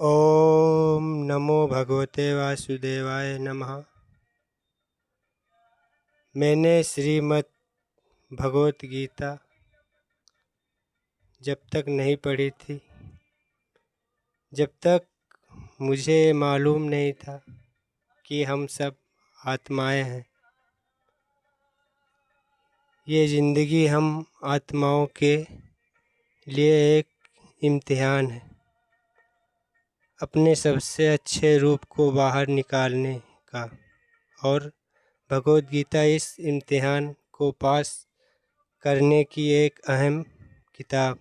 ओम नमो भगवते वासुदेवाय नमः। मैंने श्रीमद् भगवत गीता जब तक नहीं पढ़ी थी, जब तक मुझे मालूम नहीं था कि हम सब आत्माएं हैं। ये ज़िंदगी हम आत्माओं के लिए एक इम्तिहान है, अपने सबसे अच्छे रूप को बाहर निकालने का। और भगवत गीता इस इम्तिहान को पास करने की एक अहम किताब।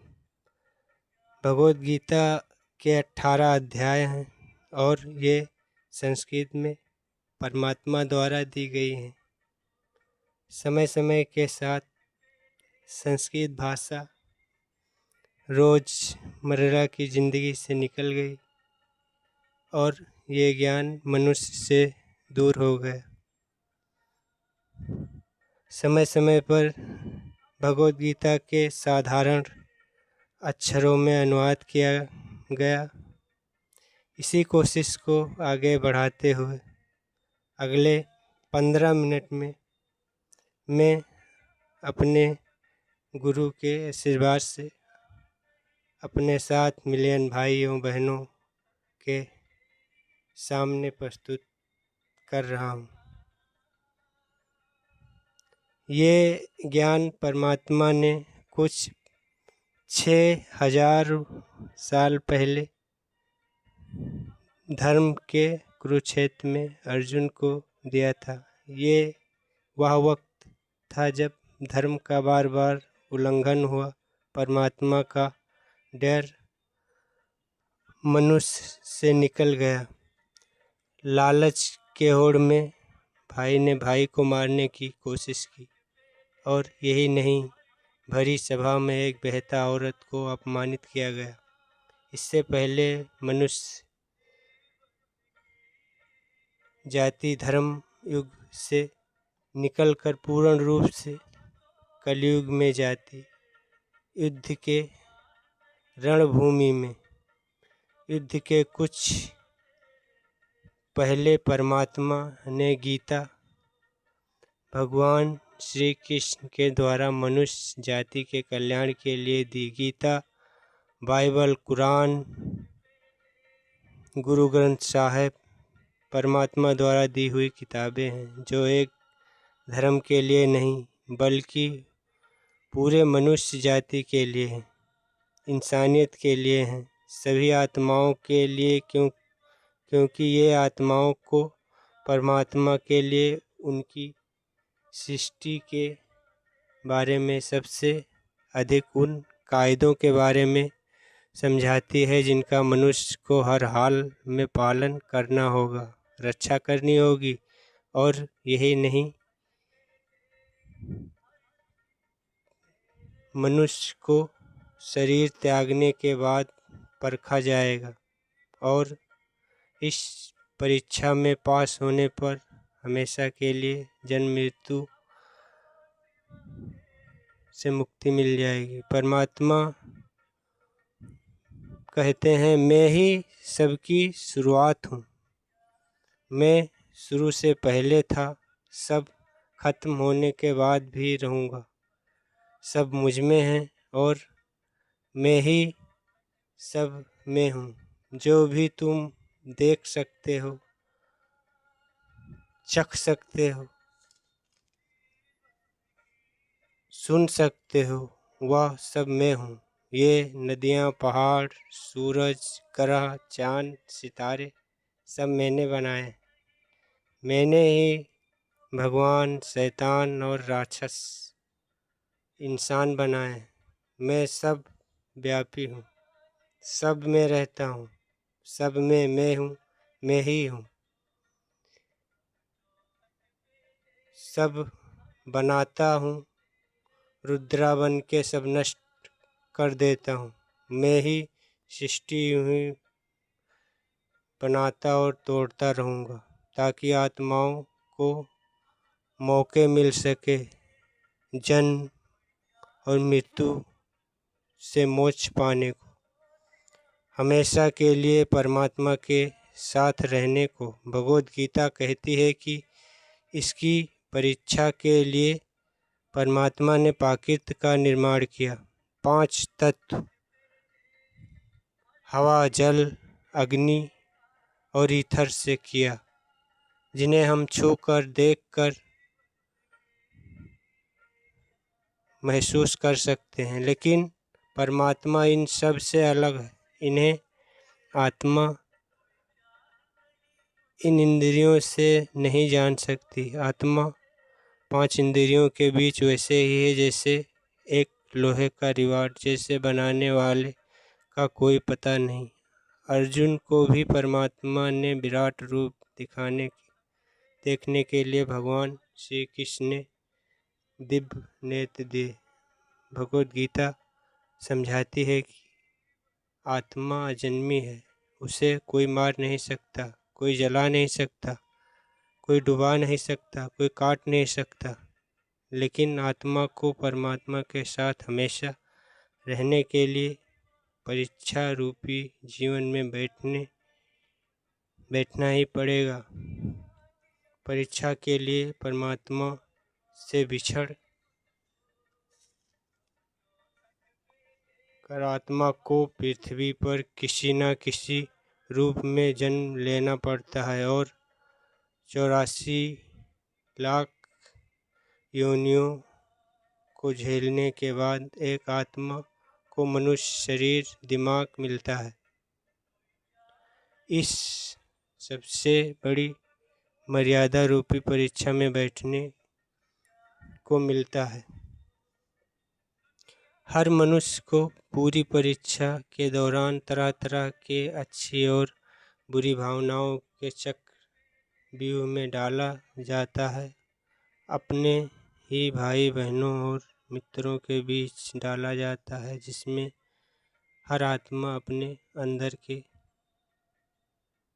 भगवत गीता के 18 अध्याय हैं और ये संस्कृत में परमात्मा द्वारा दी गई हैं। समय समय के साथ संस्कृत भाषा रोज़मर्रा की ज़िंदगी से निकल गई और ये ज्ञान मनुष्य से दूर हो गया। समय समय पर भगवत गीता के साधारण अक्षरों में अनुवाद किया गया। इसी कोशिश को आगे बढ़ाते हुए अगले 15 मिनट में मैं अपने गुरु के आशीर्वाद से अपने 7 मिलियन भाइयों बहनों के सामने प्रस्तुत कर रहा हूँ। ये ज्ञान परमात्मा ने कुछ 6000 साल पहले धर्म के कुरुक्षेत्र में अर्जुन को दिया था। ये वह वक्त था जब धर्म का बार बार उल्लंघन हुआ। परमात्मा का डर मनुष्य से निकल गया। लालच के होड़ में भाई ने भाई को मारने की कोशिश की और यही नहीं, भरी सभा में एक बेहता औरत को अपमानित किया गया। इससे पहले मनुष्य जाति धर्म युग से निकलकर पूर्ण रूप से कलयुग में जाति युद्ध के रणभूमि में युद्ध के कुछ पहले परमात्मा ने गीता भगवान श्री कृष्ण के द्वारा मनुष्य जाति के कल्याण के लिए दी। गीता, बाइबल, कुरान, गुरु ग्रंथ साहिब परमात्मा द्वारा दी हुई किताबें हैं, जो एक धर्म के लिए नहीं बल्कि पूरे मनुष्य जाति के लिए हैं, इंसानियत के लिए हैं, सभी आत्माओं के लिए। क्योंकि ये आत्माओं को परमात्मा के लिए उनकी सृष्टि के बारे में सबसे अधिक उन कायदों के बारे में समझाती है जिनका मनुष्य को हर हाल में पालन करना होगा, रक्षा करनी होगी। और यही नहीं, मनुष्य को शरीर त्यागने के बाद परखा जाएगा और इस परीक्षा में पास होने पर हमेशा के लिए जन्म मृत्यु से मुक्ति मिल जाएगी। परमात्मा कहते हैं, मैं ही सबकी शुरुआत हूँ। मैं शुरू से पहले था, सब खत्म होने के बाद भी रहूँगा। सब मुझ में हैं और मैं ही सब में हूँ। जो भी तुम देख सकते हो, चख सकते हो, सुन सकते हो, वह सब मैं हूँ। ये नदियाँ, पहाड़, सूरज, ग्रह, चाँद, सितारे सब मैंने बनाए। मैंने ही भगवान, शैतान और राक्षस, इंसान बनाए। मैं सब व्यापी हूँ, सब में रहता हूँ, सब में मैं हूँ, मैं ही हूँ। सब बनाता हूँ, रुद्रा बन के सब नष्ट कर देता हूँ। मैं ही सृष्टि हुई बनाता और तोड़ता रहूँगा, ताकि आत्माओं को मौके मिल सके जन्म और मृत्यु से मोक्ष पाने को। हमेशा के लिए परमात्मा के साथ रहने को भगवद गीता कहती है कि इसकी परीक्षा के लिए परमात्मा ने प्रकृति का निर्माण किया। 5 तत्व हवा, जल, अग्नि और ईथर से किया, जिन्हें हम छूकर, देखकर महसूस कर सकते हैं। लेकिन परमात्मा इन सब से अलग है। इन्हें आत्मा इन इंद्रियों से नहीं जान सकती। आत्मा 5 इंद्रियों के बीच वैसे ही है जैसे एक लोहे का रिवाड़, जैसे बनाने वाले का कोई पता नहीं। अर्जुन को भी परमात्मा ने विराट रूप देखने के लिए भगवान श्री कृष्ण ने दिव्य नेत्र दिए। भगवद गीता समझाती है कि आत्मा अजन्मी है, उसे कोई मार नहीं सकता, कोई जला नहीं सकता, कोई डुबा नहीं सकता, कोई काट नहीं सकता। लेकिन आत्मा को परमात्मा के साथ हमेशा रहने के लिए परीक्षा रूपी जीवन में बैठना ही पड़ेगा। परीक्षा के लिए परमात्मा से बिछड़ कर आत्मा को पृथ्वी पर किसी न किसी रूप में जन्म लेना पड़ता है और 84 लाख योनियों को झेलने के बाद एक आत्मा को मनुष्य शरीर, दिमाग मिलता है। इस सबसे बड़ी मर्यादा रूपी परीक्षा में बैठने को मिलता है। हर मनुष्य को पूरी परीक्षा के दौरान तरह तरह के अच्छी और बुरी भावनाओं के चक्रव्यूह में डाला जाता है। अपने ही भाई बहनों और मित्रों के बीच डाला जाता है, जिसमें हर आत्मा अपने अंदर के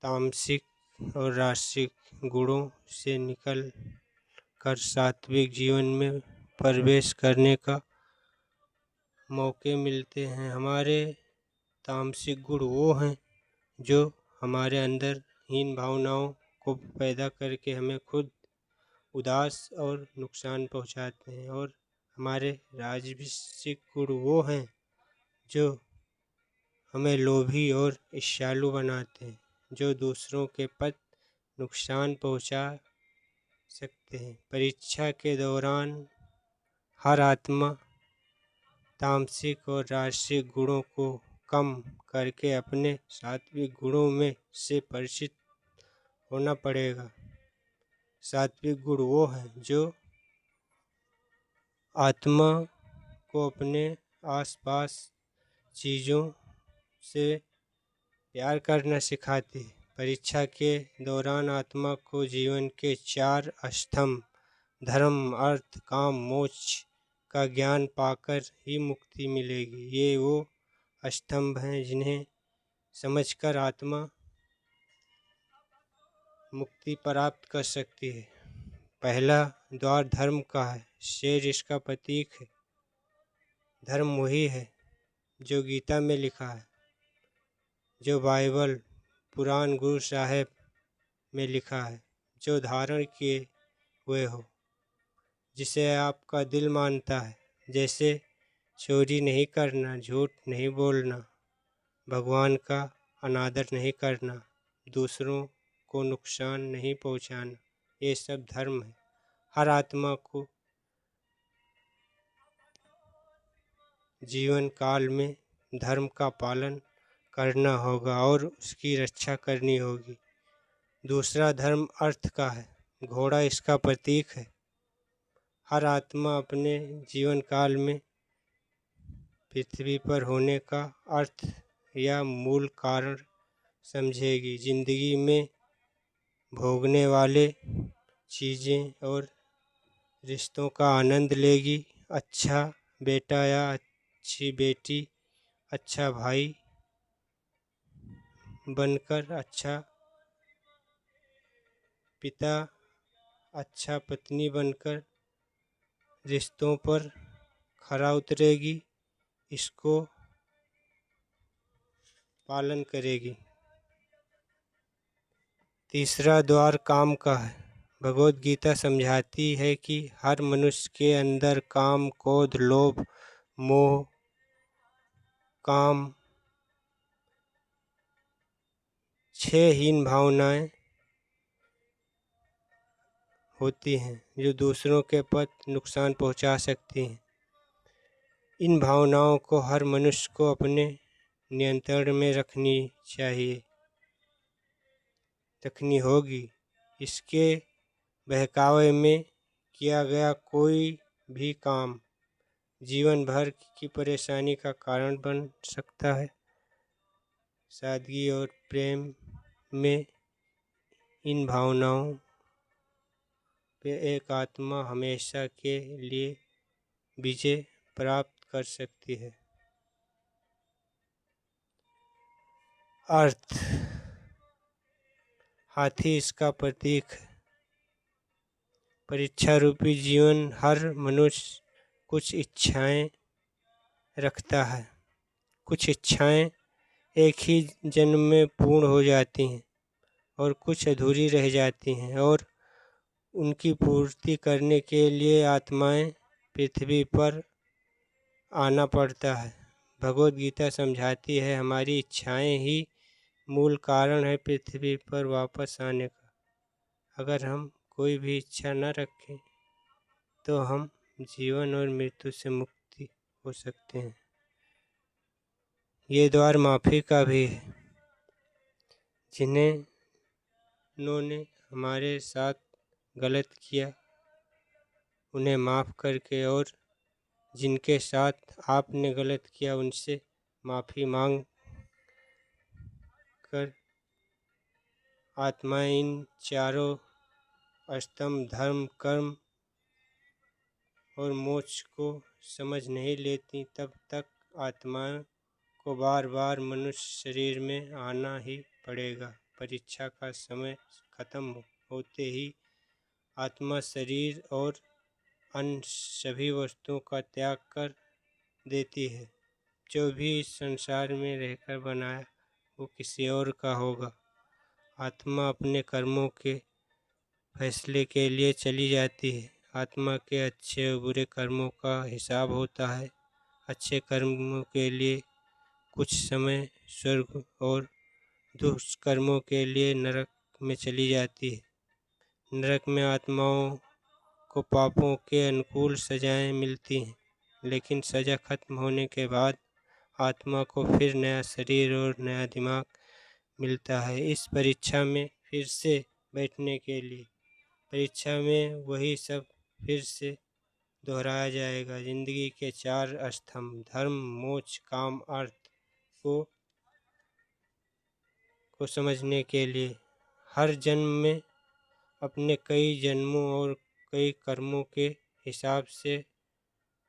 तामसिक और राजसिक गुणों से निकल कर सात्विक जीवन में प्रवेश करने का मौके मिलते हैं। हमारे तामसिक गुण वो हैं जो हमारे अंदर हीन भावनाओं को पैदा करके हमें खुद उदास और नुकसान पहुंचाते हैं, और हमारे राजसिक गुण वो हैं जो हमें लोभी और ईर्ष्यालु बनाते हैं, जो दूसरों के प्रति नुकसान पहुंचा सकते हैं। परीक्षा के दौरान हर आत्मा तामसिक और राजसिक गुणों को कम करके अपने सात्विक गुणों में से परिचित होना पड़ेगा। सात्विक गुण वो हैं जो आत्मा को अपने आसपास चीज़ों से प्यार करना सिखाती है। परीक्षा के दौरान आत्मा को जीवन के 4 स्तंभ धर्म, अर्थ, काम, मोक्ष का ज्ञान पाकर ही मुक्ति मिलेगी। ये वो स्तंभ हैं जिन्हें समझकर आत्मा मुक्ति प्राप्त कर सकती है। पहला द्वार धर्म का है। शेर इसका प्रतीक है। धर्म वही है जो गीता में लिखा है, जो बाइबल, पुराण, गुरु साहिब में लिखा है, जो धारण किए हुए हो, जिसे आपका दिल मानता है, जैसे चोरी नहीं करना, झूठ नहीं बोलना, भगवान का अनादर नहीं करना, दूसरों को नुकसान नहीं पहुंचाना। ये सब धर्म है। हर आत्मा को जीवन काल में धर्म का पालन करना होगा और उसकी रक्षा करनी होगी। दूसरा धर्म अर्थ का है। घोड़ा इसका प्रतीक है। हर आत्मा अपने जीवन काल में पृथ्वी पर होने का अर्थ या मूल कारण समझेगी। जिंदगी में भोगने वाले चीज़ें और रिश्तों का आनंद लेगी। अच्छा बेटा या अच्छी बेटी, अच्छा भाई बनकर, अच्छा पिता, अच्छा पत्नी बनकर रिश्तों पर खरा उतरेगी। इसको पालन करेगी। तीसरा द्वार काम का है। भगवद गीता समझाती है कि हर मनुष्य के अंदर काम, क्रोध, लोभ, मोह, काम, 6 हीन भावनाएं होती हैं जो दूसरों के प्रति नुकसान पहुंचा सकती हैं। इन भावनाओं को हर मनुष्य को अपने नियंत्रण में रखनी होगी। इसके बहकावे में किया गया कोई भी काम जीवन भर की परेशानी का कारण बन सकता है। सादगी और प्रेम में इन भावनाओं पे एक आत्मा हमेशा के लिए विजय प्राप्त कर सकती है। अर्थ, हाथी इसका प्रतीक है। परीक्षा रूपी जीवन, हर मनुष्य कुछ इच्छाएं रखता है। कुछ इच्छाएं एक ही जन्म में पूर्ण हो जाती हैं और कुछ अधूरी रह जाती हैं और उनकी पूर्ति करने के लिए आत्माएं पृथ्वी पर आना पड़ता है। भगवद गीता समझाती है हमारी इच्छाएं ही मूल कारण है पृथ्वी पर वापस आने का। अगर हम कोई भी इच्छा न रखें तो हम जीवन और मृत्यु से मुक्ति हो सकते हैं। ये द्वार माफ़ी का भी है। जिन्होंने हमारे साथ गलत किया उन्हें माफ़ करके और जिनके साथ आपने गलत किया उनसे माफ़ी मांग कर आत्माएं इन चारों स्तंभ धर्म, कर्म और मोक्ष को समझ नहीं लेती, तब तक आत्माओं को बार बार मनुष्य शरीर में आना ही पड़ेगा। परीक्षा का समय खत्म होते ही आत्मा शरीर और अन्य सभी वस्तुओं का त्याग कर देती है। जो भी इस संसार में रहकर बनाया वो किसी और का होगा। आत्मा अपने कर्मों के फैसले के लिए चली जाती है। आत्मा के अच्छे और बुरे कर्मों का हिसाब होता है। अच्छे कर्मों के लिए कुछ समय स्वर्ग और दुष्कर्मों के लिए नरक में चली जाती है। नरक में आत्माओं को पापों के अनुकूल सजाएं मिलती हैं, लेकिन सज़ा खत्म होने के बाद आत्मा को फिर नया शरीर और नया दिमाग मिलता है इस परीक्षा में फिर से बैठने के लिए। परीक्षा में वही सब फिर से दोहराया जाएगा। जिंदगी के 4 स्तंभ धर्म, मोक्ष, काम, अर्थ को समझने के लिए हर जन्म में अपने कई जन्मों और कई कर्मों के हिसाब से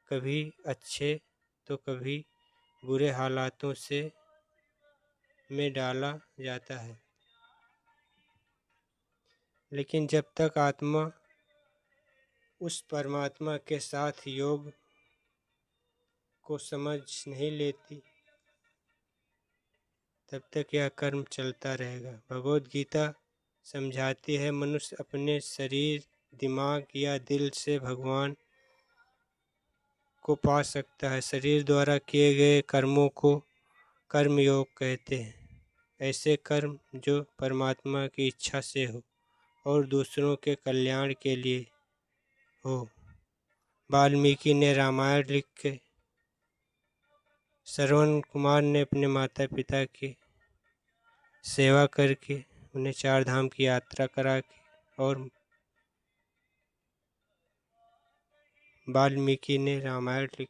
कभी अच्छे तो कभी बुरे हालातों से में डाला जाता है। लेकिन जब तक आत्मा उस परमात्मा के साथ योग को समझ नहीं लेती तब तक यह कर्म चलता रहेगा। भगवद गीता समझाती है मनुष्य अपने शरीर, दिमाग या दिल से भगवान को पा सकता है। शरीर द्वारा किए गए कर्मों को कर्मयोग कहते हैं। ऐसे कर्म जो परमात्मा की इच्छा से हो और दूसरों के कल्याण के लिए हो। वाल्मीकि ने रामायण लिख के श्रवण कुमार ने अपने माता पिता की सेवा करके उन्हें 4 धाम की यात्रा करा के और वाल्मीकि ने रामायण लिखी।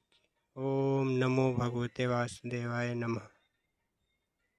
ओम नमो भगवते वासुदेवाय नमः।